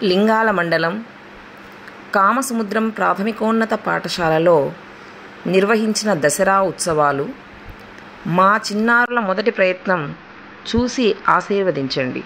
లింగాల మండలం కామసముద్రం ప్రాథమికోన్నత పాఠశాలలో నిర్వహించిన దసరా ఉత్సవాలు మా చిన్నారుల మొదటి ప్రయత్నం చూసి ఆశీర్వదించండి.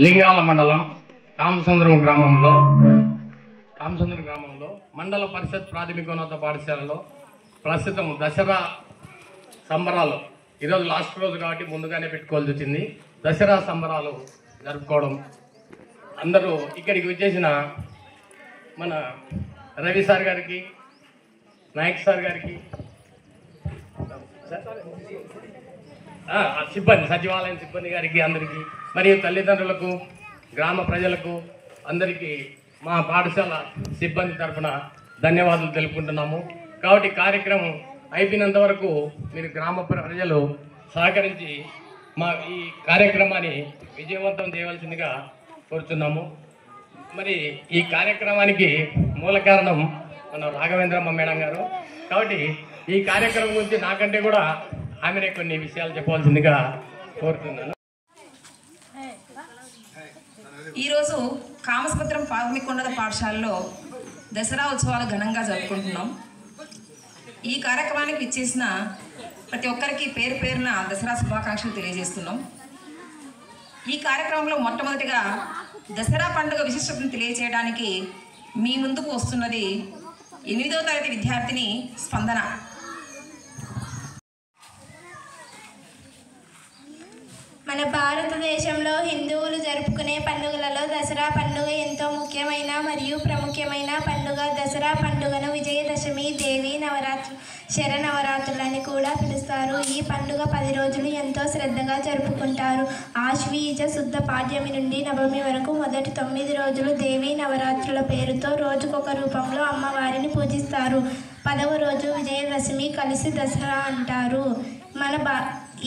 లింగాల మండలం కామసముద్రం గ్రామంలో మండల పరిషత్ ప్రాథమికోన్నత పాఠశాలలో ప్రస్తుతం దసరా సంబరాలు ఈరోజు లాస్ట్ రోజు కాబట్టి ముందుగానే పెట్టుకోవాల్సి వచ్చింది. దసరా సంబరాలు జరుపుకోవడం అందరూ ఇక్కడికి వచ్చేసిన మన రవి సార్ గారికి, నాయక్ సార్ గారికి, సిబ్బంది సచివాలయం సిబ్బంది గారికి అందరికీ, మరియు తల్లిదండ్రులకు, గ్రామ ప్రజలకు అందరికీ మా పాఠశాల సిబ్బంది తరఫున ధన్యవాదాలు తెలుపుకుంటున్నాము. కాబట్టి కార్యక్రమం అయిపోయినంత వరకు మీరు గ్రామ ప్రజలు సహకరించి మా ఈ కార్యక్రమాన్ని విజయవంతం చేయవలసిందిగా కోరుతున్నాము. మరి ఈ కార్యక్రమానికి మూల కారణం మన రాఘవేంద్రమ్మ మేడం గారు. కాబట్టి ఈ కార్యక్రమం గురించి నాకంటే కూడా ఆమెనే కొన్ని విషయాలు చెప్పవలసిందిగా కోరుతున్నాను. ఈరోజు కామసముద్రం ప్రాథమికోన్నత పాఠశాలలో దసరా ఉత్సవాలు ఘనంగా జరుపుకుంటున్నాం. ఈ కార్యక్రమానికి ఇచ్చేసిన ప్రతి ఒక్కరికి పేరు పేరున దసరా శుభాకాంక్షలు తెలియజేస్తున్నాం. ఈ కార్యక్రమంలో మొట్టమొదటిగా దసరా పండుగ విశిష్టతను తెలియజేయడానికి మీ ముందుకు వస్తున్నది 8వ తరగతి విద్యార్థిని స్పందన. మన భారతదేశంలో హిందువులు జరుపుకునే పండుగలలో దసరా పండుగ ఎంతో ముఖ్యమైన మరియు ప్రాముఖ్యమైన పండుగ. దసరా పండుగను విజయదశమి, దేవి నవరాత్రి, శరన్నవరాత్రులని కూడా పిలుస్తారు. ఈ పండుగ 10 రోజులు ఎంతో శ్రద్ధగా జరుపుకుంటారు. ఆశ్వీజ శుద్ధ పాడ్యమి నుండి నవమి వరకు మొదటి 9 రోజులు దేవి నవరాత్రుల పేరుతో రోజుకొక రూపంలో అమ్మవారిని పూజిస్తారు. 10వ రోజు విజయదశమి కలిసి దసరా అంటారు.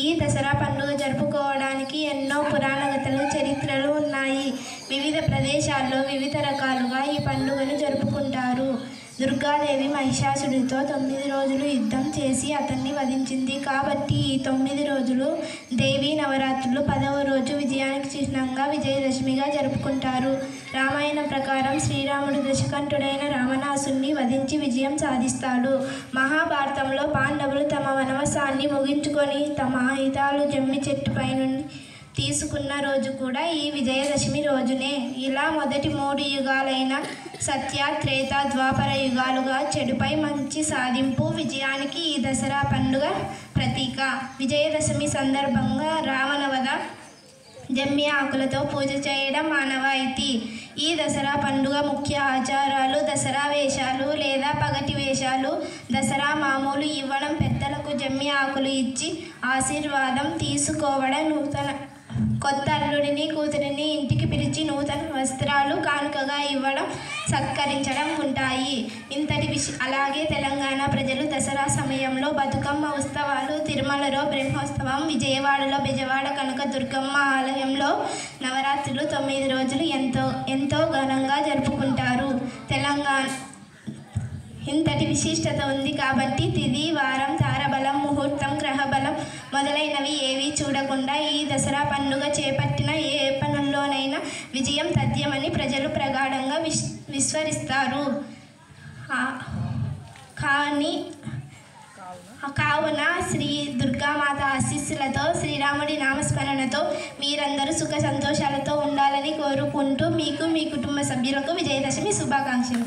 ఈ దసరా పండుగ జరుపుకోవడానికి ఎన్నో పురాణగతలు, చరిత్రలు ఉన్నాయి. వివిధ ప్రదేశాల్లో వివిధ రకాలుగా ఈ పండుగను జరుపుకుంటారు. దుర్గాదేవి మహిషాసుడితో 9 రోజులు యుద్ధం చేసి అతన్ని వధించింది. కాబట్టి ఈ 9 రోజులు దేవీ నవరాత్రులు 10వ రోజు విజయానికి చిహ్నంగా విజయదశమిగా జరుపుకుంటారు. రామాయణం ప్రకారం శ్రీరాముడు దశకంఠుడైన రావణాసుని వధించి విజయం సాధిస్తాడు. మహాభారతంలో పాండవులు తమ వనవాసాన్ని ముగించుకొని తమ ఆయుధాలు జమ్మి చెట్టుపై నుండి తీసుకున్న రోజు కూడా ఈ విజయదశమి రోజునే. ఇలా మొదటి 3 యుగాలైన సత్య, త్రేత, ద్వాపర యుగాలుగా చెడుపై మంచి సాధింపు విజయానికి ఈ దసరా పండుగ ప్రతీక. విజయదశమి సందర్భంగా రావణవధ, జమ్మి ఆకులతో పూజ చేయడం ఆనవాయితీ. ఈ దసరా పండుగ ముఖ్య ఆచారాలు: దసరా వేషాలు లేదా పగటి వేషాలు. దసరా మామూలు ఇవ్వడం, పెద్దలకు జమ్మి ఆకులు ఇచ్చి ఆశీర్వాదం తీసుకోవడం, కొత్త అల్లుడిని కూతురిని ఇంటికి పిలిచి నూతన వస్త్రాలు కానుకగా ఇవ్వడం, సత్కరించడం ఉంటాయి. అలాగే తెలంగాణ ప్రజలు దసరా సమయంలో బతుకమ్మ ఉత్సవాలు, తిరుమలలో బ్రహ్మోత్సవం, విజయవాడలో బెజవాడ కనక దుర్గమ్మ ఆలయంలో నవరాత్రులు 9 రోజులు ఎంతో ఘనంగా జరుపుకుంటారు. తెలంగాణ ఇంతటి విశిష్టత ఉంది కాబట్టి తిథి, వారం, తారబలం, ముహూర్తం, గ్రహబలం మొదలైనవి ఏవీ చూడకుండా ఈ దసరా పండుగ చేపట్టిన ఏ పనుల్లోనైనా విజయం తథ్యమని ప్రజలు ప్రగాఢంగా విశ్వసిస్తారు. కావున శ్రీ దుర్గామాత ఆశీస్సులతో, శ్రీరాముడి నామస్మరణతో మీరందరూ సుఖ సంతోషాలతో ఉండాలని కోరుకుంటూ మీకు, మీ కుటుంబ సభ్యులకు విజయదశమి శుభాకాంక్షలు.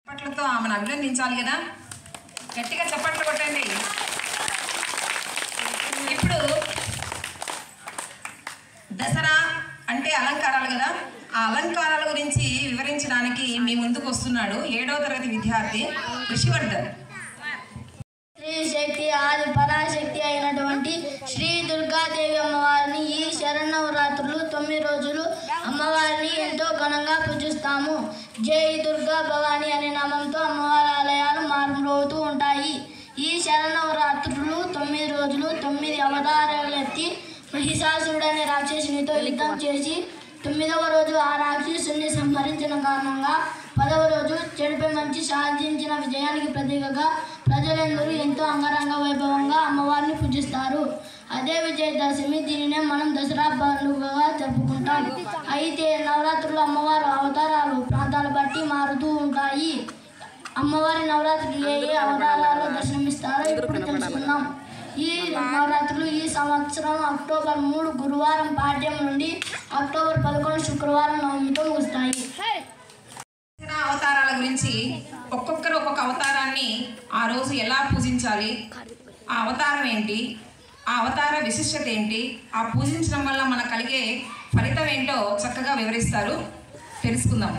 చప్పట్లతో ఆమెను అభినందించాలి కదా, గట్టిగా చప్పట్లు కొట్టండి. ఇప్పుడు దసరా అంటే అలంకారాలు కదా, ఆ అలంకారాల గురించి వివరించడానికి మీ ముందుకు వస్తున్నాడు 7వ తరగతి విద్యార్థి ఋషివర్ధన్. స్త్రీ శక్తి ఆది పరాశక్తి అయినటువంటి శ్రీ దుర్గాదేవి అమ్మవారిని ఈ 9 రోజులు అమ్మవారిని ఎంతో ఘనంగా పూజిస్తాము. జై దుర్గా భవాని అనే నామంతో అమ్మవారి ఆలయాలు మారుమోగుతూ ఉంటాయి. ఈ శరన్నవరాత్రులు 9 రోజులు 9 అవతారాలు ఎత్తి మహిషాసురుడనే రాక్షసునితో యుద్ధం చేసి 9వ రోజు ఆ రాక్షసుని సంహరించిన కారణంగా 10వ రోజు చెడుపై మంచి సాధించిన విజయానికి ప్రతీకగా ప్రజలందరూ ఎంతో అంగరంగ వైభవంగా అమ్మవారిని పూజిస్తారు. అదే విజయదశమి, దీనినే మనం దసరా పండుగగా జరుపుకుంటాం. అయితే నవరాత్రులు అమ్మవారి అవతారాలు ప్రాంతాల బట్టి మారుతూ ఉంటాయి. అమ్మవారి నవరాత్రులు ఏ ఏ అవతారాల్లో దర్శనమిస్తారో ఇప్పుడు తెలుసుకుందాం. ఈ నవరాత్రులు ఈ సంవత్సరం అక్టోబర్ 3 గురువారం పాడ్యం నుండి అక్టోబర్ 11 శుక్రవారం నవమితో ముగుస్తాయి. అవతారాల గురించి ఒక్కొక్కరు ఒక్కొక్క అవతారాన్ని ఆ రోజు ఎలా పూజించాలి, ఆ అవతారం ఏంటి, ఆ అవతార విశిష్టత ఏంటి, ఆ పూజించడం వల్ల మనకు కలిగే ఫలితం ఏంటో చక్కగా వివరిస్తారు. తెలుసుకుందాం.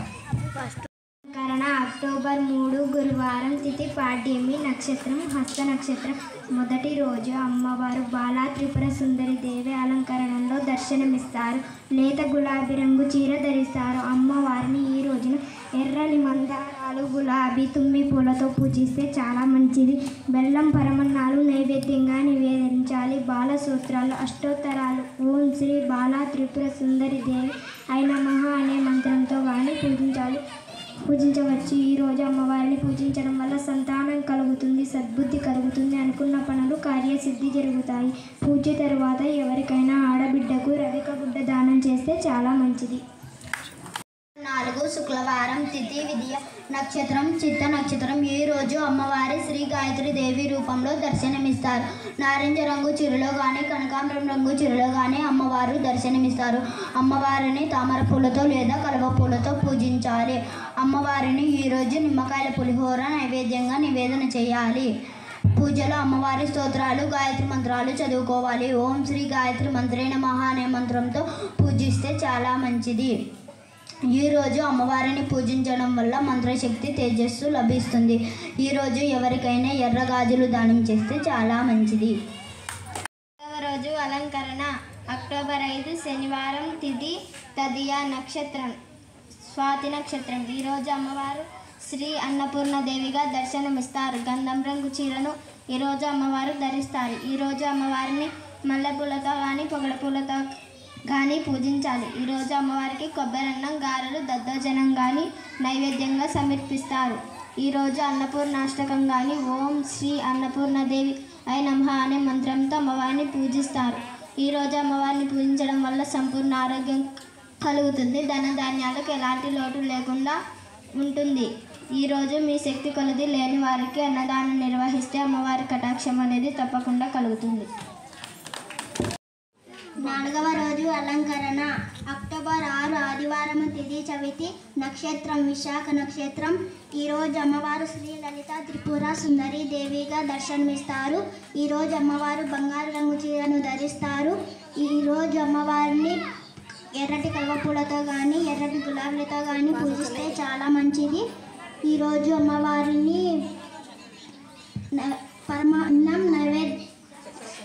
అక్టోబర్ 3 గురువారం, తిథి పాడ్యమి, నక్షత్రం హస్త నక్షత్రం. మొదటి రోజు అమ్మవారు బాలా త్రిపుర సుందరి దేవి అలంకరణలో దర్శనమిస్తారు. లేత గులాబీ రంగు చీర ధరిస్తారు. అమ్మవారిని ఈ రోజున ఎర్రని మందారాలు, గులాబీ, తుమ్మి పూలతో పూజిస్తే చాలా మంచిది. బెల్లం పరమన్నాలు నైవేద్యంగా నివేదించాలి. బాల సూత్రాలు, అష్టోత్తరాలు, ఓం శ్రీ బాలా త్రిపుర సుందరి దేవి ఐ నమః అనే మంత్రంతో కానీ పూజించవచ్చు. ఈరోజు అమ్మవారిని పూజించడం వల్ల సంతానం కలుగుతుంది, సద్బుద్ధి కలుగుతుంది, అనుకున్న పనులు కార్యసిద్ధి జరుగుతాయి. పూజ తరువాత ఎవరికైనా ఆడబిడ్డకు రవిక గుడ్డ దానం చేస్తే చాలా మంచిది. 4 శుక్రవారం, తిథి విద్య నక్షత్రం చిత్త నక్షత్రం. ఈ రోజు అమ్మవారి శ్రీ గాయత్రి దేవి రూపంలో దర్శనమిస్తారు. నారింజ రంగు చీరలో కానీ కనకాంబరం రంగు చీరలో కానీ అమ్మవారు దర్శనమిస్తారు. అమ్మవారిని తామర పూలతో లేదా కలువ పూలతో పూజించాలి. అమ్మవారిని ఈరోజు నిమ్మకాయల పులిహోర నైవేద్యంగా నివేదన చేయాలి. పూజలో అమ్మవారి స్తోత్రాలు, గాయత్రి మంత్రాలు చదువుకోవాలి. ఓం శ్రీ గాయత్రి మంత్రే నమః అనే మంత్రంతో పూజిస్తే చాలా మంచిది. ఈరోజు అమ్మవారిని పూజించడం వల్ల మంత్రశక్తి, తేజస్సు లభిస్తుంది. ఈరోజు ఎవరికైనా ఎర్ర గాజులు దానం చేస్తే చాలా మంచిది. రోజు అలంకరణ అక్టోబర్ 5 శనివారం, తిథి తదియ, నక్షత్రం స్వాతి నక్షత్రం. ఈరోజు అమ్మవారు శ్రీ అన్నపూర్ణ దేవిగా దర్శనమిస్తారు. గంధం రంగు చీరను ఈరోజు అమ్మవారు ధరిస్తారు. ఈరోజు అమ్మవారిని మల్లెపూలతో కానీ పొగడ పూలతో కానీ పూజించాలి. ఈరోజు అమ్మవారికి కొబ్బరన్నం, గారెలు, దద్దోజనం కానీ నైవేద్యంగా సమర్పిస్తారు. ఈరోజు అన్నపూర్ణాష్టకం కానీ ఓం శ్రీ అన్నపూర్ణదేవి ఐ నమః అనే మంత్రంతో అమ్మవారిని పూజిస్తారు. ఈరోజు అమ్మవారిని పూజించడం వల్ల సంపూర్ణ ఆరోగ్యం కలుగుతుంది. ధనధాన్యాలకు ఎలాంటి లోటు లేకుండా ఉంటుంది. ఈరోజు మీ శక్తి కొలది లేని వారికి అన్నదానం నిర్వహిస్తే అమ్మవారి కటాక్షం అనేది తప్పకుండా కలుగుతుంది. 4వ రోజు అలంకరణ అక్టోబర్ 6 ఆదివారం, తిథి చవితి, నక్షత్రం విశాఖ నక్షత్రం. ఈరోజు అమ్మవారు శ్రీ లలిత త్రిపుర సుందరి దేవిగా దర్శనమిస్తారు. ఈరోజు అమ్మవారు బంగారు రంగు చీరను ధరిస్తారు. ఈరోజు అమ్మవారిని ఎర్రటి కలువ పూలతో కానీ ఎర్రటి గులాబీలతో కానీ పూజిస్తే చాలా మంచిది. ఈరోజు అమ్మవారిని పరమాన్నం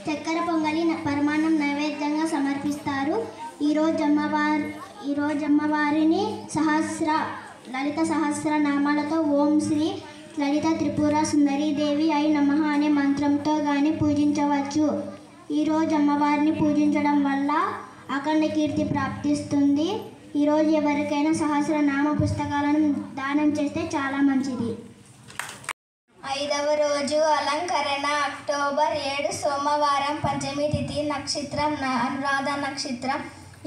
చక్కెర పొంగలి పరమాన్నం నైవేద్యంగా సమర్పిస్తారు. ఈరోజు అమ్మవారిని లలిత సహస్ర నామాలతో ఓం శ్రీ లలిత త్రిపుర సుందరి దేవి ఐ నమః అనే మంత్రంతో కానీ పూజించవచ్చు. ఈరోజు అమ్మవారిని పూజించడం వల్ల అఖండ కీర్తి ప్రాప్తిస్తుంది. ఈరోజు ఎవరికైనా సహస్రనామ పుస్తకాలను దానం చేస్తే చాలా మంచిది. 5వ రోజు అలంకరణ అక్టోబర్ 7 సోమవారం, పంచమి తిథి, నక్షత్రం అనురాధ నక్షత్రం.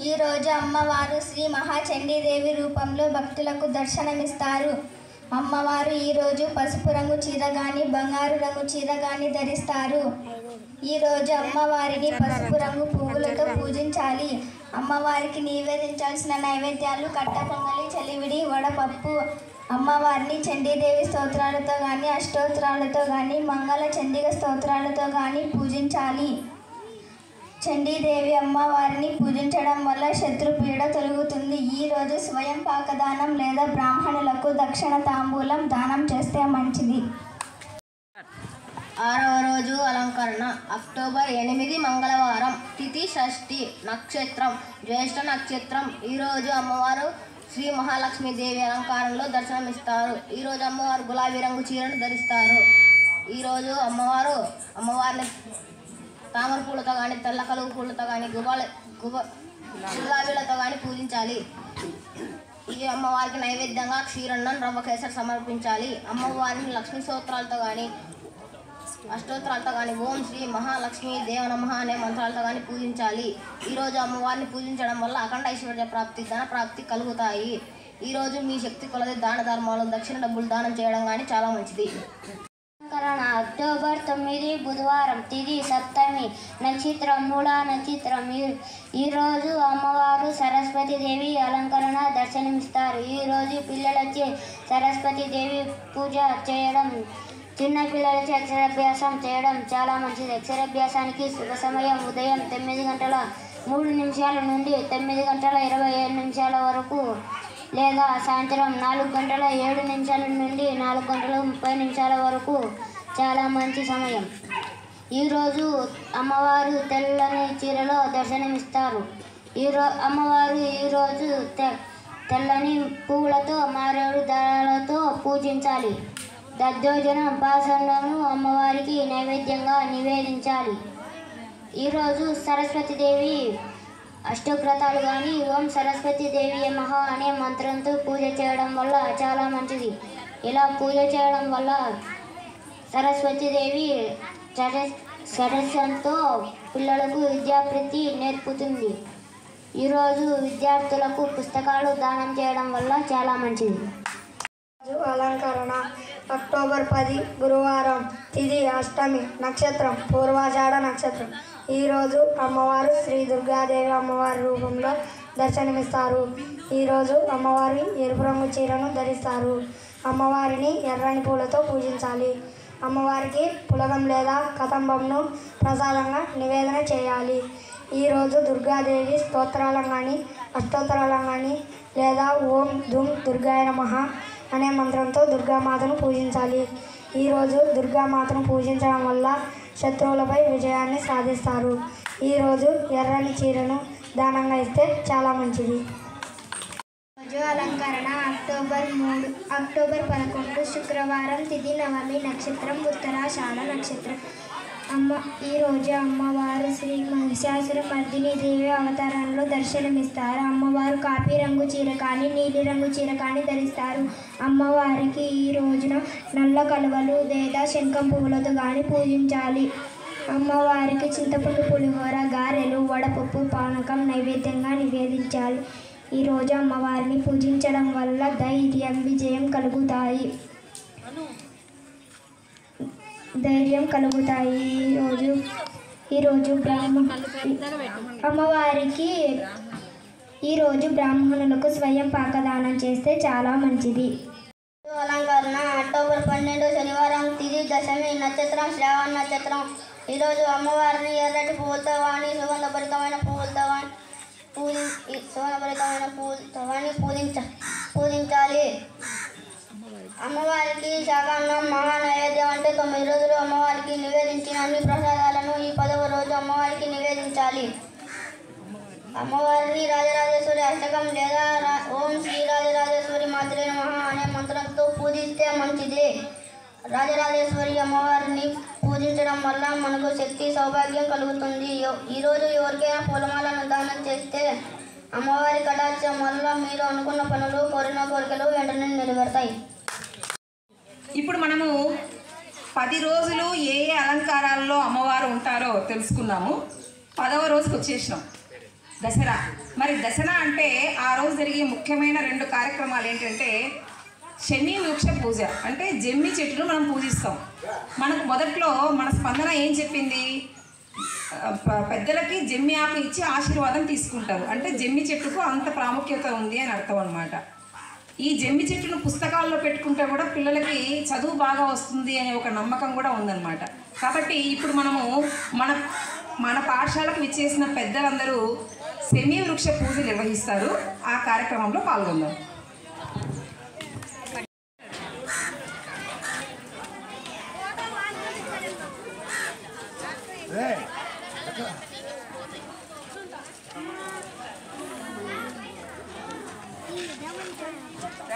ఈరోజు అమ్మవారు శ్రీ మహాచండీదేవి రూపంలో భక్తులకు దర్శనమిస్తారు. అమ్మవారు ఈరోజు పసుపు రంగు చీర కానీ బంగారు రంగు చీర కానీ ధరిస్తారు. ఈరోజు అమ్మవారిని పసుపు రంగు పువ్వులతో పూజించాలి. అమ్మవారికి నివేదించాల్సిన నైవేద్యాలు కట్ట పొంగలి, చలివిడి, వడపప్పు. అమ్మవారిని చండీదేవి స్తోత్రాలతో కానీ అష్టోత్తరాలతో కానీ మంగళ చండిక స్తోత్రాలతో కానీ పూజించాలి. చండీదేవి అమ్మవారిని పూజించడం వల్ల శత్రుపీడ తొలగుతుంది. ఈరోజు స్వయం పాకదానం లేదా బ్రాహ్మణులకు దక్షిణ తాంబూలం దానం చేస్తే మంచిది. 6వ రోజు అలంకరణ. అక్టోబర్ 8 మంగళవారం. తిథి షష్ఠి. నక్షత్రం జ్యేష్ఠ నక్షత్రం. ఈరోజు అమ్మవారు శ్రీ మహాలక్ష్మీదేవి అలంకారంలో దర్శనమిస్తారు. ఈరోజు అమ్మవారు గులాబీ రంగు చీరను ధరిస్తారు. ఈరోజు అమ్మవారిని తామర పూలతో కానీ, తెల్ల కలుగు పూలతో కానీ, గులాబీలతో కానీ పూజించాలి. ఈ అమ్మవారికి నైవేద్యంగా క్షీరన్నం, రవ్వ కేసరి సమర్పించాలి. అమ్మవారిని లక్ష్మీ స్తోత్రాలతో కానీ, అష్టోత్తరాలతో కానీ, ఓం శ్రీ మహాలక్ష్మీ దేవ నమః అనే మంత్రాలతో కానీ పూజించాలి. ఈరోజు అమ్మవారిని పూజించడం వల్ల అఖండ ఐశ్వర్య ప్రాప్తి, ధన ప్రాప్తి కలుగుతాయి. ఈరోజు మీ శక్తి కొలది దాన ధర్మాలు, దక్షిణ డబ్బులు దానం చేయడం కానీ చాలా మంచిది. అక్టోబర్ 9 బుధవారం. తిథి సప్తమి. నక్షత్రం మూలా నక్షత్రం. ఈరోజు అమ్మవారు సరస్వతీదేవి అలంకరణ దర్శనమిస్తారు. ఈరోజు పిల్లలచే సరస్వతీదేవి పూజ చేయడం, చిన్న పిల్లలచే అక్షరాభ్యాసం చేయడం చాలా మంచిది. అక్షరాభ్యాసానికి శుభ సమయం ఉదయం 9:03 నుండి 9:27 వరకు, లేదా సాయంత్రం 4:07 నుండి 4:30 వరకు చాలా మంచి సమయం. ఈరోజు అమ్మవారు తెల్లని చీరలో దర్శనమిస్తారు. అమ్మవారు ఈరోజు తెల్లని పువ్వులతో, మారేడు దారాలతో పూజించాలి. దద్దోజనం పాసన్నము అమ్మవారికి నైవేద్యంగా నివేదించాలి. ఈరోజు సరస్వతీదేవి అష్టోక్రతాలు కానీ, ఓం సరస్వతీదేవి నమః అనే మంత్రంతో పూజ చేయడం వల్ల చాలా మంచిది. ఇలా పూజ చేయడం వల్ల సరస్వతీదేవి సరస్వంతో పిల్లలకు విద్యాప్రీతి నేర్పుతుంది. ఈరోజు విద్యార్థులకు పుస్తకాలు దానం చేయడం వల్ల చాలా మంచిది. అలంకరణ. అక్టోబర్ 10 గురువారం. తిథి అష్టమి. నక్షత్రం పూర్వాషాఢ నక్షత్రం. ఈరోజు అమ్మవారు శ్రీ దుర్గాదేవి అమ్మవారి రూపంలో దర్శనమిస్తారు. ఈరోజు అమ్మవారి ఎరుపు రంగు చీరను ధరిస్తారు. అమ్మవారిని ఎర్రని పూలతో పూజించాలి. అమ్మవారికి పులగం లేదా కదంబంను ప్రసాదంగా నివేదన చేయాలి. ఈరోజు దుర్గాదేవి స్తోత్రాలను కానీ, అష్టోత్తరాలను కానీ, లేదా ఓం ధూమ్ దుర్గాయ నమః అనే మంత్రంతో దుర్గామాతను పూజించాలి. ఈరోజు దుర్గామాతను పూజించడం వల్ల శత్రువులపై విజయాన్ని సాధిస్తారు. ఈరోజు ఎర్రని చీరను దానంగా ఇస్తే చాలా మంచిది. రోజు అలంకరణ. అక్టోబర్ 11 శుక్రవారం. తిథి నవమి. నక్షత్రం ఉత్తరాషాఢ నక్షత్రం. ఈరోజు అమ్మవారు శ్రీ మహిషాసుర మర్దిని దేవి అవతారంలో దర్శనమిస్తారు. అమ్మవారు కాపీ రంగు చీర కానీ, నీలి రంగు చీర కానీ ధరిస్తారు. అమ్మవారికి ఈ రోజున నల్ల కలువలు లేదా శంఖం పువ్వులతో కానీ పూజించాలి. అమ్మవారికి చింతపండు పులిహోర, గారెలు, వడపప్పు, పానకం నైవేద్యంగా నివేదించాలి. ఈరోజు అమ్మవారిని పూజించడం వల్ల ధైర్యం, విజయం కలుగుతాయి. అమ్మవారికి ఈరోజు బ్రాహ్మణులకు స్వయం పాకదానం చేస్తే చాలా మంచిది. అలంకరణ. అక్టోబర్ 12 శనివారం. తిథి దశమి. నక్షత్రం శ్రావణ నక్షత్రం. ఈరోజు అమ్మవారిని ఎర్రటి పువ్వులతో కానీ, సుగంధభరితమైన పువ్వులతో పూజించాలి. అమ్మవారికి శాకాన్నం మహా నైవేద్యం అంటే 9 రోజులు అమ్మవారికి నివేదించిన అన్ని ప్రసాదాలను ఈ 10వ రోజు అమ్మవారికి నివేదించాలి. అమ్మవారిని రాజరాజేశ్వరి అష్టకం లేదా ఓం శ్రీ రాజరాజేశ్వరి మాత్రే నమః అనే మంత్రంతో పూజిస్తే మంచిది. రాజరాజేశ్వరి అమ్మవారిని పూజించడం వల్ల మనకు శక్తి, సౌభాగ్యం కలుగుతుంది. ఈరోజు ఎవరికైనా పూలమాలను దానం చేస్తే అమ్మవారి కటాక్షం వల్ల మీరు అనుకున్న పనులు, కోరిన కోరికలు వెంటనే నెరవేరుతాయి. ఇప్పుడు మనము 10 రోజులు ఏ ఏ అలంకారాల్లో అమ్మవారు ఉంటారో తెలుసుకున్నాము. 10వ రోజుకి వచ్చేసినాం, దసరా. మరి దసరా అంటే ఆ రోజు జరిగే ముఖ్యమైన 2 కార్యక్రమాలు ఏంటంటే శమీ వృక్ష పూజ, అంటే జమ్మి చెట్టును మనం పూజిస్తాం. మనకు మొదట్లో మన స్పందన ఏం చెప్పింది, పెద్దలకి జమ్మి ఆకు ఇచ్చి ఆశీర్వాదం తీసుకుంటారు. అంటే జమ్మి చెట్టుకు అంత ప్రాముఖ్యత ఉంది అని అర్థం అన్నమాట. ఈ జమ్మి చెట్టును పుస్తకాల్లో పెట్టుకుంటే కూడా పిల్లలకి చదువు బాగా వస్తుంది అనే ఒక నమ్మకం కూడా ఉందన్నమాట. కాబట్టి ఇప్పుడు మనము మన పాఠశాలకు విచ్చేసిన పెద్దలందరూ శమీ వృక్ష పూజ నిర్వహిస్తారు. ఆ కార్యక్రమంలో పాల్గొందాం.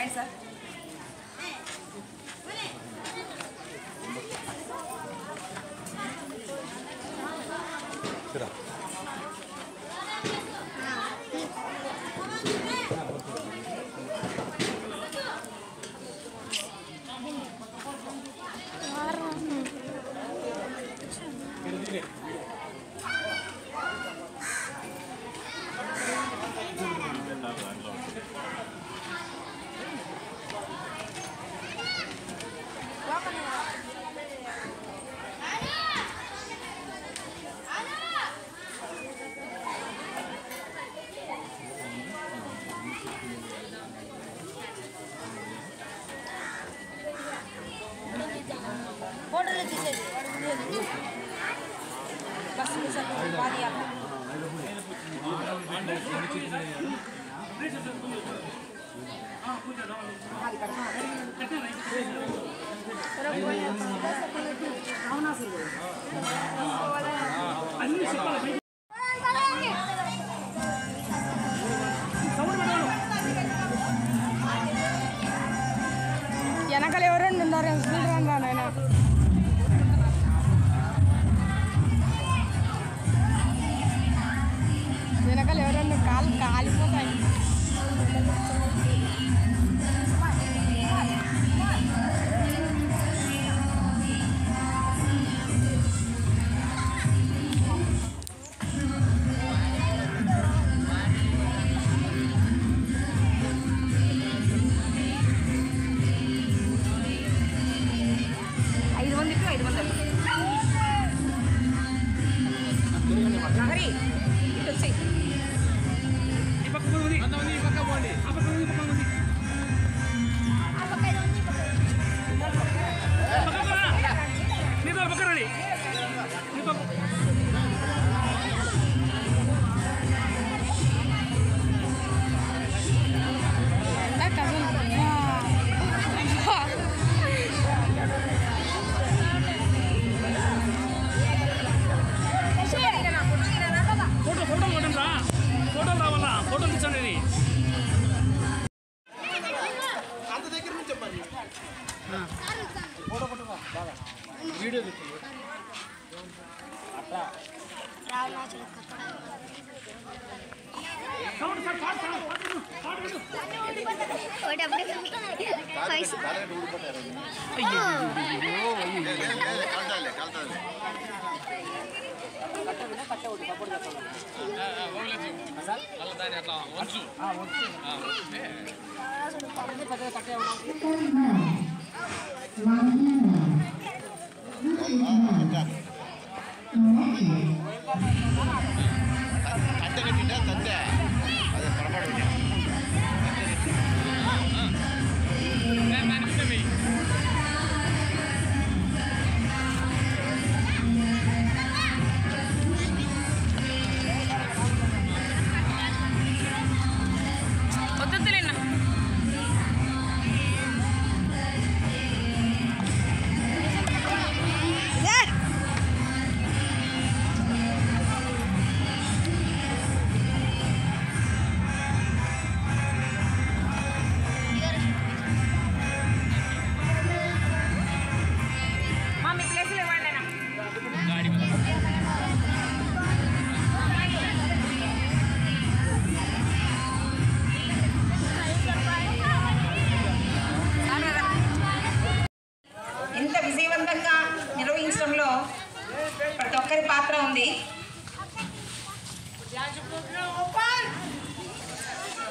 Right sir. వెనకాల ఎవరండి ఉన్నారు? స్పీడ్ రన్ రానైనా వెనకాల ఎవరండి? కాలు కాలిపోతాయి.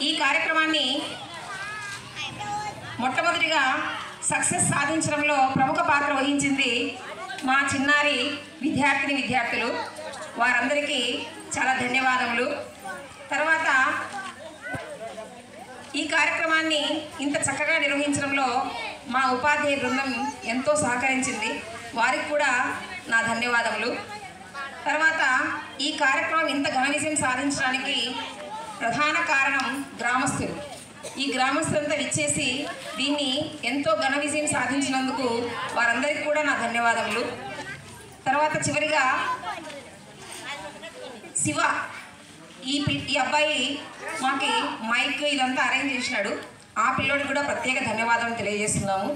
ఈ కార్యక్రమాన్ని మొట్టమొదటిగా సక్సెస్ సాధించడంలో ప్రముఖ పాత్ర వహించింది మా చిన్నారి విద్యార్థులు. వారందరికీ చాలా ధన్యవాదములు. తర్వాత ఈ కార్యక్రమాన్ని ఇంత చక్కగా నిర్వహించడంలో మా ఉపాధ్యాయ బృందం ఎంతో సహకరించింది. వారికి కూడా నా ధన్యవాదములు. తర్వాత ఈ కార్యక్రమం ఇంత ఘన విజయం సాధించడానికి ప్రధాన కారణం గ్రామస్తులు. ఈ గ్రామస్తులంతా విచ్చేసి దీన్ని ఎంతో ఘన విజయం సాధించినందుకు వారందరికీ కూడా నా ధన్యవాదములు. తర్వాత చివరిగా శివ ఈ అబ్బాయి మాకి మైక్ ఇదంతా అరేంజ్ చేసినాడు. ఆ పిల్లోడికి కూడా ప్రత్యేక ధన్యవాదాలు తెలియజేస్తున్నాము.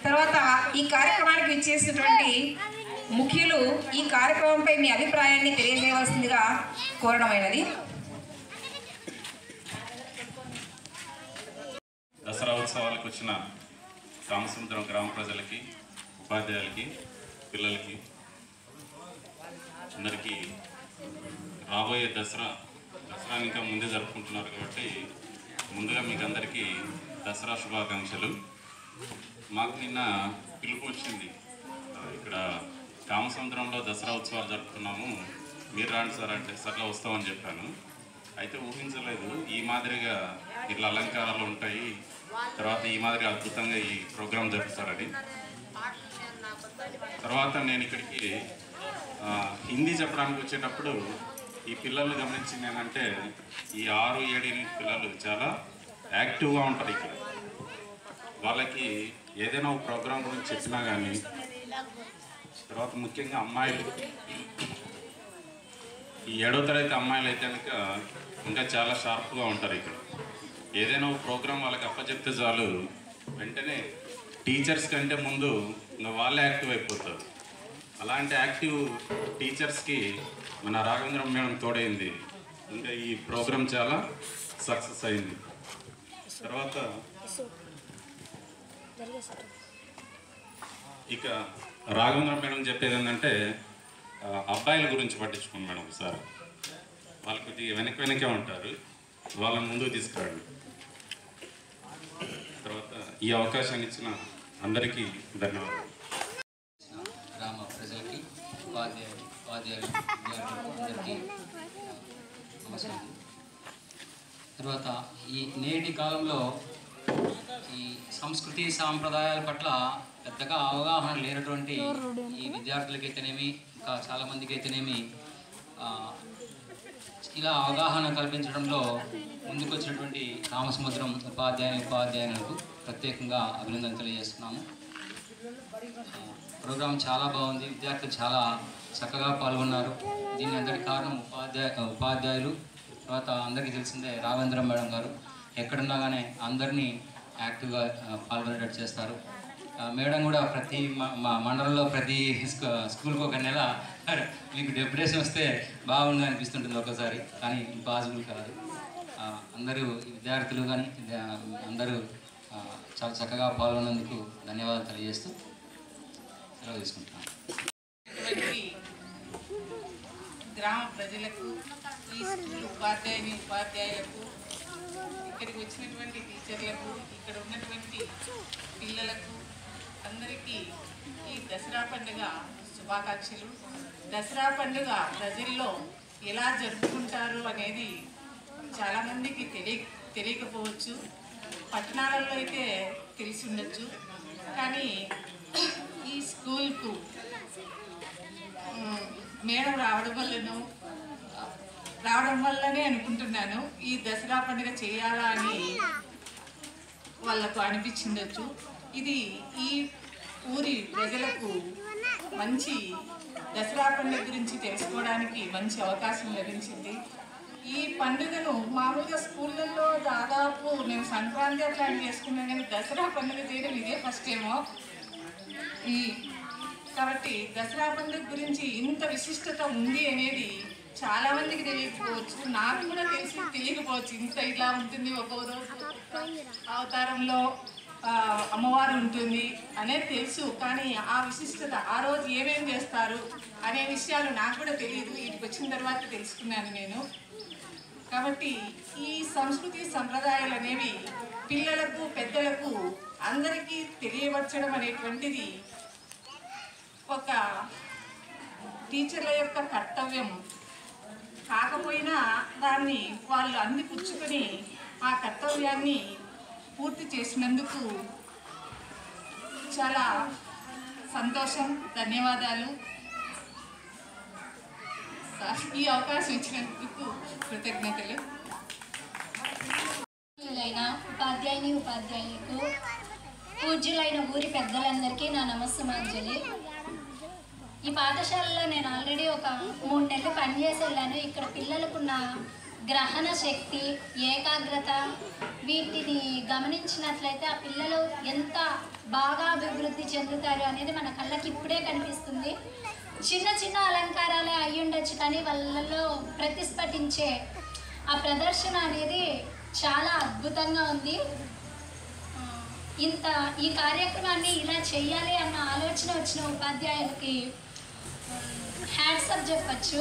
తర్వాత ఈ కార్యక్రమానికి ఇచ్చేసినటువంటి ముఖ్యులు ఈ కార్యక్రమంపై మీ అభిప్రాయాన్ని తెలియజేయవలసిందిగా కోరడమైనది. దసరా ఉత్సవాలకు వచ్చిన రామసముద్రం గ్రామ ప్రజలకి, ఉపాధ్యాయులకి, పిల్లలకి అందరికీ రాబోయే దసరాని ఇంకా ముందే జరుపుకుంటున్నారు కాబట్టి ముందుగా మీకు అందరికీ దసరా శుభాకాంక్షలు. మాకు నిన్న పిలుపు వచ్చింది, ఇక్కడ రామసముద్రంలో దసరా ఉత్సవాలు జరుపుతున్నాము, మీరు రాండి సార్ అంటే సర్లో వస్తామని చెప్పాను. అయితే ఊహించలేదు ఈ మాదిరిగా ఇట్లా అలంకారాలు ఉంటాయి, తర్వాత ఈ మాదిరి అద్భుతంగా ఈ ప్రోగ్రాం జరుపుతారని. తర్వాత నేను ఇక్కడికి హిందీ చెప్పడానికి వచ్చేటప్పుడు ఈ పిల్లలు గమనించింది ఏంటంటే ఈ 6, 7, 8 పిల్లలు చాలా యాక్టివ్గా ఉంటారు. ఇక్కడ వాళ్ళకి ఏదైనా ఒక ప్రోగ్రాం గురించి చెప్పినా కానీ, తర్వాత ముఖ్యంగా అమ్మాయిలు, ఈ 7వ తరగతి అమ్మాయిలు అయితే కనుక ఇంకా చాలా షార్ప్గా ఉంటారు. ఇక్కడ ఏదైనా ఒక ప్రోగ్రాం వాళ్ళకి అప్పచెప్తే చాలు వెంటనే టీచర్స్ కంటే ముందు ఇంకా వాళ్ళే యాక్టివ్ అయిపోతారు. అలాంటి యాక్టివ్ టీచర్స్కి మన రాఘవేంద్రం మేడం తోడైంది. ఇంకా ఈ ప్రోగ్రాం చాలా సక్సెస్ అయింది. తర్వాత ఇక రాఘవేంద్రం మేడం చెప్పేది ఏంటంటే అబ్బాయిల గురించి పట్టించుకోండి మేడం సార్, వాళ్ళు కొద్దిగా వెనకే ఉంటారు, వాళ్ళని ముందుకు తీసుకురండి. తర్వాత ఈ అవకాశాన్ని ఇచ్చిన అందరికీ ధన్యవాదాలు. గ్రామ ప్రజలకి, ఉపాధ్యాయులు, విద్యార్థులకు అందరికీ నమస్కారం. తర్వాత ఈ నేటి కాలంలో ఈ సంస్కృతి సాంప్రదాయాల పట్ల పెద్దగా అవగాహన లేనటువంటి ఈ విద్యార్థులకైతేనేమి, ఇంకా చాలామందికి అయితేనేమి ఇలా అవగాహన కల్పించడంలో ముందుకొచ్చినటువంటి రామసముద్రం ఉపాధ్యాయులకు ప్రత్యేకంగా అభినందన తెలియజేస్తున్నాము. ప్రోగ్రాం చాలా బాగుంది, విద్యార్థులు చాలా చక్కగా పాల్గొన్నారు. దీని అందరి కారణం ఉపాధ్యాయులు. తర్వాత అందరికీ తెలిసిందే రాఘవేంద్రం మేడం గారు ఎక్కడున్నా కానీ అందరినీ యాక్టివ్గా పాల్గొనేటట్టు చేస్తారు. మేడం కూడా ప్రతి మా మండలంలో ప్రతి స్కూల్కి ఒక నెల మీకు డెప్యుటేషన్ వస్తే బాగుంది అనిపిస్తుంటుంది ఒక్కసారి, కానీ ఇంపాసిబుల్ కాదు. అందరూ విద్యార్థులు కానీ అందరూ చాలా చక్కగా పాల్గొన్నందుకు ధన్యవాదాలు తెలియజేస్తూ సెలవు తీసుకుంటున్నాను. గ్రామ ప్రజలకు, ఈ స్కూల్ ఉపాధ్యాయులకు, ఇక్కడికి వచ్చినటువంటి టీచర్లకు, ఇక్కడ ఉన్నటువంటి పిల్లలకు అందరికీ ఈ దసరా పండుగ శుభాకాంక్షలు. దసరా పండుగ ప్రజల్లో ఎలా జరుపుకుంటారు అనేది చాలామందికి తెలియకపోవచ్చు. పట్టణాలలో అయితే తెలిసి ఉండొచ్చు, కానీ ఈ స్కూల్కు మేడం రావడం వల్లనే అనుకుంటున్నాను ఈ దసరా పండుగ చేయాలా అని వాళ్ళకు అనిపించిండొచ్చు. ఇది ఈ ఊరి ప్రజలకు మంచి దసరా పండుగ గురించి తెలుసుకోవడానికి మంచి అవకాశం లభించింది. ఈ పండుగను మామూలుగా స్కూళ్ళల్లో దాదాపు నేను సంక్రాంతి అట్లా చేసుకున్నాను, కానీ దసరా పండుగ చేయడం ఇదే ఫస్ట్ ఏమో. కాబట్టి దసరా పండుగ గురించి ఇంత విశిష్టత ఉంది అనేది చాలామందికి తెలియకపోవచ్చు, నాకు కూడా తెలియకపోవచ్చు. ఇంత ఇలా ఉంటుంది, ఒక్కొక్క రోజు అవతారంలో అమ్మవారు ఉంటుంది అనేది తెలుసు, కానీ ఆ విశిష్టత ఆ రోజు ఏమేమి చేస్తారు అనే విషయాలు నాకు కూడా తెలియదు. వీటికి వచ్చిన తర్వాత తెలుసుకున్నాను నేను. కాబట్టి ఈ సంస్కృతి సంప్రదాయాలు అనేవి పిల్లలకు, పెద్దలకు అందరికీ తెలియవచ్చడం అనేటువంటిది ఒక టీచర్ల యొక్క కర్తవ్యం. కాకపోయినా దాన్ని వాళ్ళు అందిపుచ్చుకొని ఆ కర్తవ్యాన్ని పూర్తి చేసినందుకు చాలా సంతోషం. ధన్యవాదాలు. ఈ అవకాశం ఇచ్చినందుకు కృతజ్ఞతలు. ఉపాధ్యాయులకు, పూజ్యులైన ఊరి పెద్దలందరికీ నా నమస్సమాంజలి. ఈ పాఠశాలలో నేను ఆల్రెడీ ఒక 3 నెలలు పనిచేసి వెళ్ళాను. ఇక్కడ పిల్లలకున్న గ్రహణ శక్తి, ఏకాగ్రత వీటిని గమనించినట్లయితే ఆ పిల్లలు ఎంత బాగా అభివృద్ధి చెందుతారు అనేది మన కళ్ళకి ఇప్పుడే కనిపిస్తుంది. చిన్న చిన్న అలంకారాలే అయి ఉండొచ్చు, కానీ వాళ్ళలో ప్రతిస్ఫటించే ఆ ప్రదర్శన అనేది చాలా అద్భుతంగా ఉంది. ఈ కార్యక్రమాన్ని ఇలా చేయాలి అన్న ఆలోచన వచ్చిన ఉపాధ్యాయులకి హ్యాట్సప్ చెప్పచ్చు.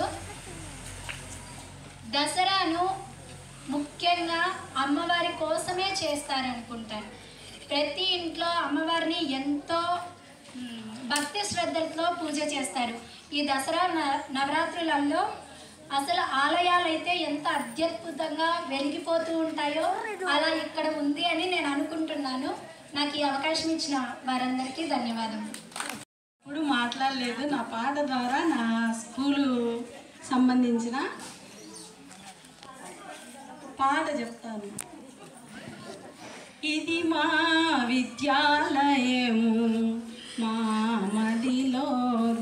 దసరాను ముఖ్యంగా అమ్మవారి కోసమే చేస్తారనుకుంటాను. ప్రతి ఇంట్లో అమ్మవారిని ఎంతో భక్తి శ్రద్ధలతో పూజ చేస్తారు. ఈ దసరా నవరాత్రులలో అసలు ఆలయాలైతే ఎంత అత్యద్భుతంగా వెలిగిపోతూ ఉంటాయో అలా ఇక్కడ ఉంది అని నేను అనుకుంటున్నాను. నాకు ఈ అవకాశం ఇచ్చిన వారందరికీ ధన్యవాదములు. ఇప్పుడు మాట్లాడలేదు, నా పాట ద్వారా నా స్కూలు సంబంధించిన పాట చెప్తాను. ఇది మా విద్యాలయము, మా మదిలో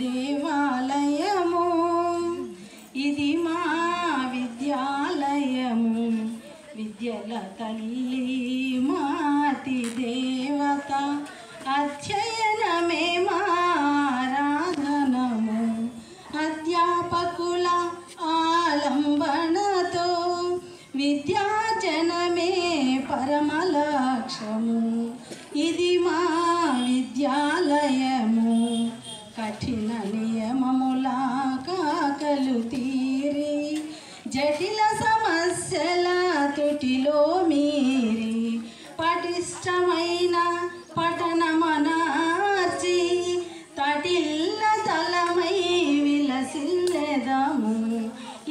దేవాలయము. ఇది మా విద్యాలయము, విద్యల తల్లి మాతి దేవత. అధ్యయనమే మారాధనము, అధ్యాపకుల ఆలంబనతో విద్యాజనమే పరమలక్ష్యము. ఇది మా విద్యాలయము, కఠిన నియమముల కాకలు తీరి జటిల సమస్యల తుటిలో మీరి పటిష్టమైన పఠనమనార్చి తటిల్ల తలమై విలసిల్లెదము.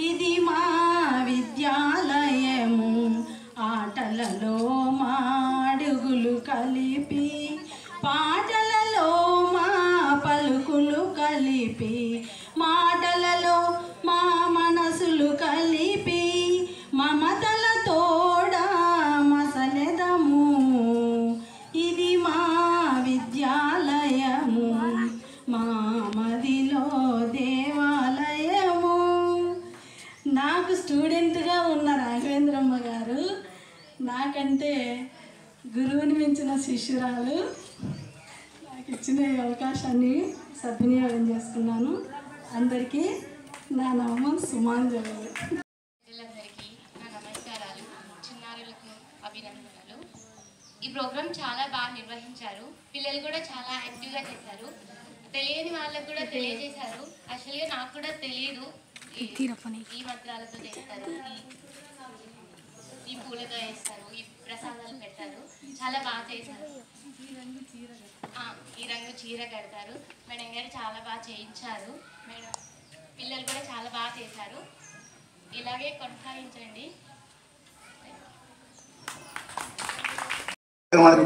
ఇది మా విద్యాలయము, ఆటలలో మాడుగులు కలిపి పాటలలో మా పలుకులు కలిపి మాటలలో మా మనసులు కలిపి మమతల తోడా మసలెదము. ఇది మా విద్యాలయము, మా మదిలో దేవాలయము. నాకు స్టూడెంట్గా ఉన్న రాఘవేంద్రమ్మ గారు నాకంటే గురువుని మించిన శిష్యురాలు. నాకు ఇచ్చిన ఈ అవకాశాన్ని సద్వినియోగం చేసుకున్నాను. అందరికీ నా నామం సుమాంజలి. పిల్లలందరికీ నా నమస్కారాలు, చిన్నారులకు అభినందనలు. ఈ ప్రోగ్రాం చాలా బాగా నిర్వహించారు. పిల్లలు కూడా చాలా యాక్టివ్గా చేశారు. తెలియని వాళ్ళకు కూడా తెలియజేశారు. యాక్చువల్గా నాకు కూడా తెలియదు ఈ మంత్రాలతో చేస్తారు, ఈ పూలతో వేస్తారు, ఈ ప్రసాదాలు పెడతారు. చాలా బాగా చేశారు. ఈ రంగు చీర కడతారు. మేడం గారు చాలా బాగా చేయించారు. మేడం పిల్లలు కూడా చాలా బాగా చేశారు. ఇలాగే కొనసాగించండి.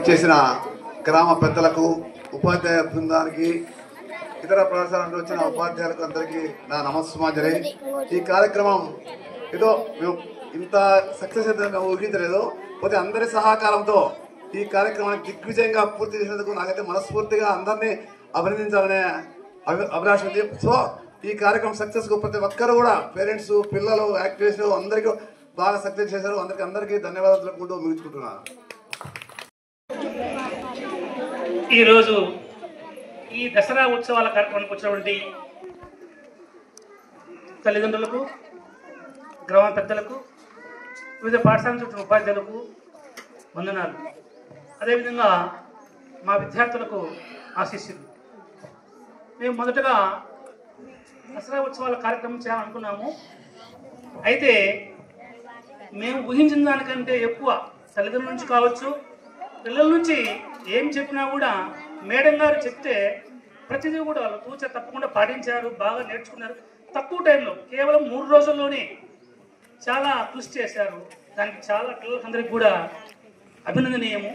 చేసిన గ్రామ పెద్దలకు, ఉపాధ్యాయ బృందానికి, ఇతర ప్రదేశాల వచ్చిన ఉపాధ్యాయులకు అందరికీ నా నమస్సుమాంజలి. ఈ కార్యక్రమం ఏదో మేము ఇంత సక్సెస్ అయితే మేము ఊహించలేదు. పోతే అందరి సహకారంతో ఈ కార్యక్రమాన్ని దిగ్విజయంగా పూర్తి చేసినందుకు నాకైతే మనస్ఫూర్తిగా అందరినీ అభినందించాలనే అభిలాష ఉంది. సో ఈ కార్యక్రమం సక్సెస్కు ప్రతి ఒక్కరు కూడా పేరెంట్స్, పిల్లలు, యాక్టివిస్ట్ అందరికీ బాగా సక్సెస్ చేశారు. అందరికీ ధన్యవాదాలు తెలుపుకుంటూ ముగించుకుంటున్నాను. ఈరోజు ఈ దసరా ఉత్సవాల కార్యక్రమానికి వచ్చినటువంటి తల్లిదండ్రులకు, గ్రామ పెద్దలకు, వివిధ పాఠశాల చుట్టూ ఉపాధ్యాయులకు వందనాలు. అదేవిధంగా మా విద్యార్థులకు ఆశీస్సులు. మేము మొదటగా దసరా ఉత్సవాల కార్యక్రమం చేయాలనుకున్నాము. అయితే మేము ఊహించిన దానికంటే ఎక్కువ తల్లిదండ్రుల నుంచి కావచ్చు, పిల్లల నుంచి ఏం చెప్పినా కూడా మేడం గారు చెప్తే ప్రతిదీ కూడా వాళ్ళు తూచ తప్పకుండా పాటించారు, బాగా నేర్చుకున్నారు. తక్కువ టైంలో కేవలం 3 రోజుల్లోనే చాలా కృషి చేశారు. దానికి చాలా పిల్లలందరికీ కూడా అభినందనీయము.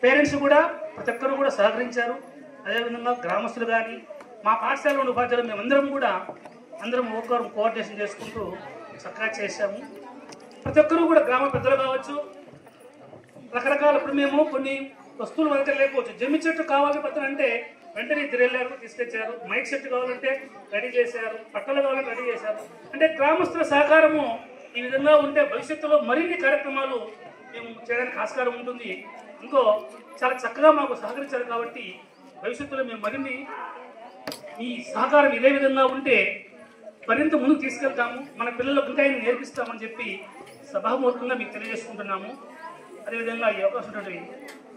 పేరెంట్స్ కూడా ప్రతి ఒక్కరు కూడా సహకరించారు. అదేవిధంగా గ్రామస్తులు కానీ, మా పాఠశాలలో ఉన్న ఉపాధ్యాయులు మేమందరం కూడా ఒకరు కోఆర్డినేషన్ చేసుకుంటూ చక్కగా చేశాము. ప్రతి ఒక్కరు కూడా గ్రామ పెద్దలు కావచ్చు, రకరకాల ఇప్పుడు మేము కొన్ని వస్తువులు మన దగ్గర లేకపోవచ్చు. జమ్మి చెట్టు కావాలి పక్కన అంటే వెంటనే ఇద్దరు వెళ్ళారు, తీసుకొచ్చారు. మైక్ సెట్ కావాలంటే రెడీ చేశారు, పట్టలు కావాలంటే రెడీ చేశారు. అంటే గ్రామస్తుల సహకారము ఈ విధంగా ఉంటే భవిష్యత్తులో మరిన్ని కార్యక్రమాలు మేము చేయడానికి ఆస్కారం ఉంటుంది. ఇంకో చాలా చక్కగా మాకు సహకరించారు కాబట్టి భవిష్యత్తులో మేము మరిన్ని ఈ సహకారం ఇదే విధంగా ఉంటే మరింత ముందుకు తీసుకెళ్తాము, మన పిల్లలకు ఇంకా నేర్పిస్తామని చెప్పి సభామూర్ఖంగా మీకు తెలియజేసుకుంటున్నాము. అదేవిధంగా ఈ అవకాశం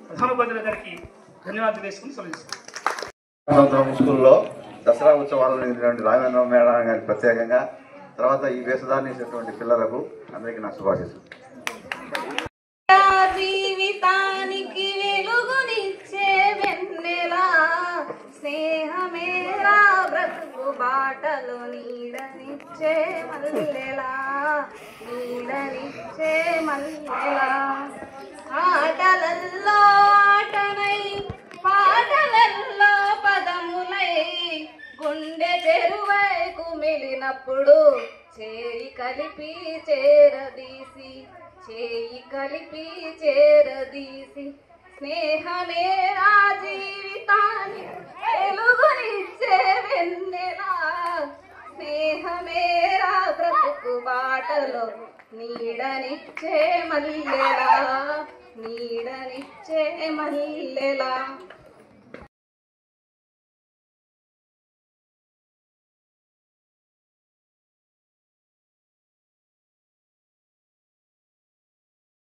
ప్రధానోపాధ్యాయుల గారికి ధన్యవాదాలు తెలుసుకుని సంవత్సరం స్కూల్లో దసరా ఉత్సవాలను రాఘవేంద్ర మేడం గారికి ప్రత్యేకంగా, తర్వాత ఈ వేషధారణ చేసేటువంటి పిల్లలకు అందరికీ నా శుభాశీస్సులు. జీవితానికి వెలుగునిచ్చే వెన్నెలా స్నేహమేరా బ్రతుకు బాటలో నీడనిచ్చే మల్లెలా నీడనిచ్చే మల్లెలా ఆటలల్లో ఆటనై పాటలల్లో పదములై గుండె చెరువై కుమిలినప్పుడు చేయి కలిపి చేరదీసి చేయి కలిపి చేరదీసి స్నేహమే నా జీవితాన్ని వెలుగునిచ్చే వెన్నెలా స్నేహమే రా బ్రతుకు బాటలో నీడనిచ్చే మల్లెలా నీడనిచ్చే మల్లెలా